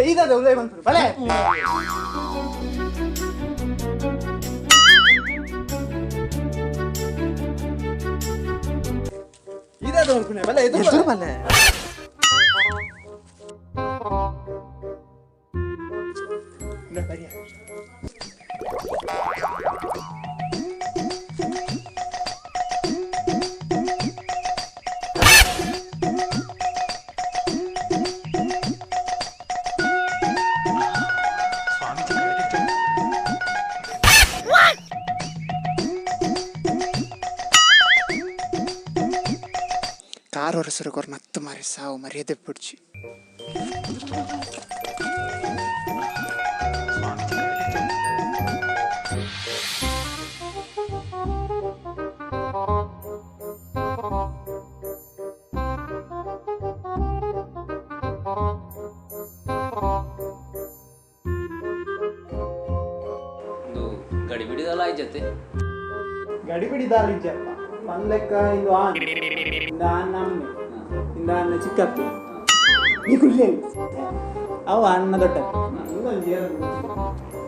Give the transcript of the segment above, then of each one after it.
ಇದದ ಉದಯ ಬಂತು ಬಲೆ ಇದದ ಹೋಗ್ನೆ ಬಲೆ ಇದು ಬಲೆ ಕಾರ್ ಹೊರಸರು ಕೊರ್ ನತ್ತು ಮಾರಿ ಸಾವು ಮರ್ಯಾದೆ ಬಿಡ್ಚಿ ಗಡಿಬಿಡಿದಲ್ಲ ಜೊತೆ ಗಡಿಬಿಡಿದಾಲ ಇಜ್ಜಪ್ಪ ಒಂದ್ ಲೆಕ್ಕ ಇದು ಆನ್ ಇಂದ ನಮ್ಮೆ ಇಂದ ಅನ್ನ ಚಿಕ್ಕಪ್ಪು ನೀ ಕುಳ್ಳಿ ಅವ ಅಣ್ಣ ದೊಡ್ಡ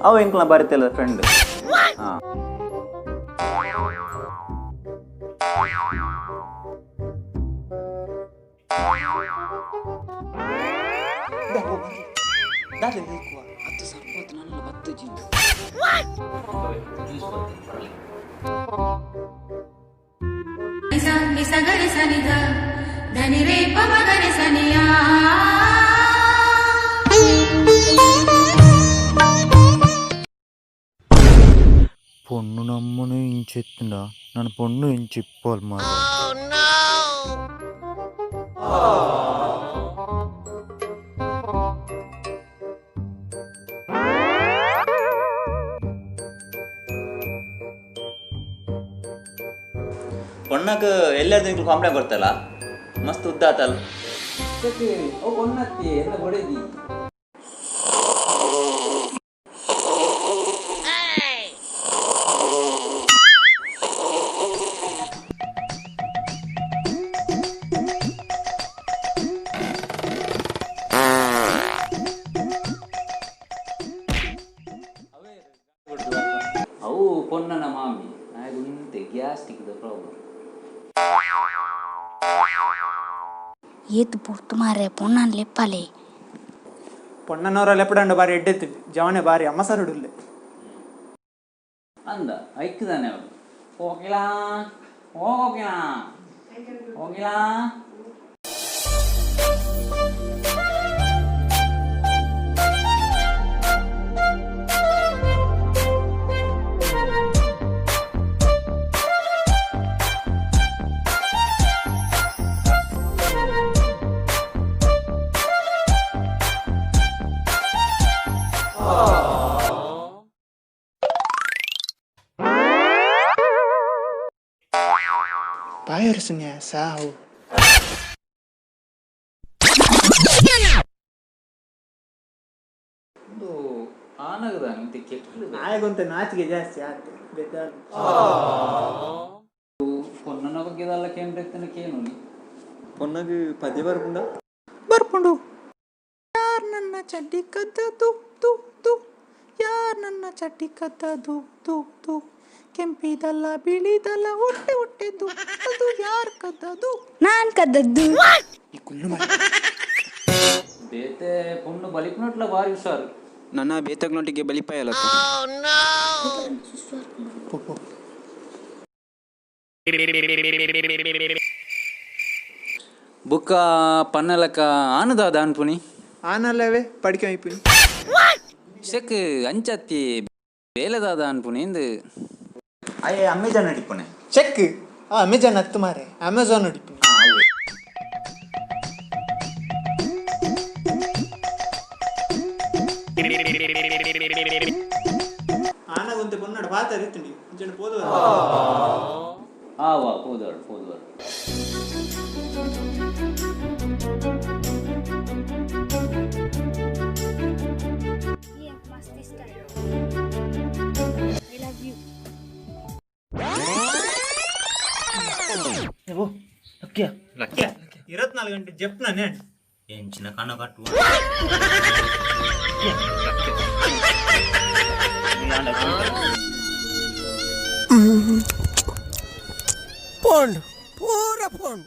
ಅವ ಎಂಕ್ಲ ಬರೀತಿಲ್ಲ ಫ್ರೆಂಡ್ ಹಾಂ ಹತ್ತು ಸರ್ಪತ್ತು ನನ್ನ ಬತ್ತು ಜೀವ ನಿಸಗರಿ ಸನಿಧ ಧನಿ ರೇ ಪಮಗರಿ ಸನಿಯಾ పొన్ను నమ్మును ఇంచెత్తుందా నన్ను పొన్ను ఇంచిప్పాలి మా ಪೊಣ್ಣಕ್ಕೆ ಎಲ್ಲರ ದಿನಕ್ಕೆ ಕಾಂಪ್ಲೇಂಟ್ ಕೊಡ್ತಲ್ಲ ಮಸ್ತ್ ಉದ್ದ ಆತಲ್ಲ ಅವು ಕೊನ್ನತ್ತಿ ಎಲ್ಲ ಹೊಡೆದಿ ಅವು ಪೊನ್ನನ ಮಾಮಿ ನಾಯಗುಂತೆ ಗ್ಯಾಸ್ಟಿಕ್ದ ಪ್ರಾಬ್ಲಮ್ ಏತ್ ಪುರ್ತು ಮಾರೆ ಪೊನ್ನನ್ ಲೆಪ್ಪಲೆ ಪೊಣ್ಣನವರಲ್ಲಿ ಎಪ್ಪಡಂಡು ಬಾರಿ ಎಡ್ಡೆತ್ತಿದ್ದು ಜವನೆ ಬಾರಿ ಅಮ್ಮ ಸರಡುಲ್ಲೆ ಅಂದ ಐಕ್ದಾನೆ ಅವನು ಹೋಗಿಲಾ ಹೋಗಿಲಾ ಹೋಗಿಲಾ ಬಾಯರ್ಸನ್ಯ ಸಾವು ಒಂದು ಆನಗದ ಮತ್ತೆ ಕೆಟ್ಟ ನಾಯಗೊಂತ ನಾಚಿಕೆ ಜಾಸ್ತಿ ಆಯ್ತು ಬೇಕಾದ್ರೆ ಪೊನ್ನನ ಬಗ್ಗೆ ಇದೆಲ್ಲ ಕೇಂದ್ರ ಕೇನು పొన్నకి పది వరకు ಬರ್ಪುಂಡು ಯಾರ್ ನನ್ನ ಚಡ್ಡಿ ಕದ್ದದು ತು ತು ಯಾರ್ ನನ್ನ ಚಡ್ಡಿ ಕದ್ದದು ತು ತು ಕೆಂಪಿದಲ್ಲ ಬಿಳಿದಲ್ಲ ಹೊಟ್ಟೆ ಹೊಟ್ಟೆದ್ದು ಅದು ಯಾರ್ ಕದ್ದದು ನಾನ್ ಕದ್ದದ್ದು ಈ ಕುಲ್ಲು ಬೇತೆ ಪೊಣ್ಣು ಬಲಿಪುನಟ್ಲ ಭಾರಿ ಹುಷಾರು ನನ್ನ ಬೇತಗ್ನೊಟ್ಟಿಗೆ ಬಲಿಪಾಯಲ್ಲ ಬುಕ್ಕ ಪನ್ನಲಕ ಆನದಾದ ಅನ್ಪುನಿ ಆನಲ್ಲವೇ ಪಡಿಕೆ ಐಪುನಿ ಶಕ್ ಅಂಚತ್ತಿ ಬೇಲೆದಾದ ಅನ್ಪುನಿ ಇಂದು ಅಯ್ಯ ಅಮೆಜಾನ್ ನಡಿಪುಣೆ ಚೆಕ್ ಅಮೆಜಾನ್ ಹತ್ತು ಮಾರೆ ಅಮೆಜಾನ್ ನಡಿಪುನಿ ಆನಗೊಂತೆ ಪೊನ್ನಡ ಬಾತ ರೀತಿ ಇಂಚನ ಪೋದವ ಆವಾ ಪೋದೋಡು ಪೋದೋಡು ಗಂಟೆ ಜಪ್ನ ఎంచిన కన్న కట్టు పోండు పూర పోండు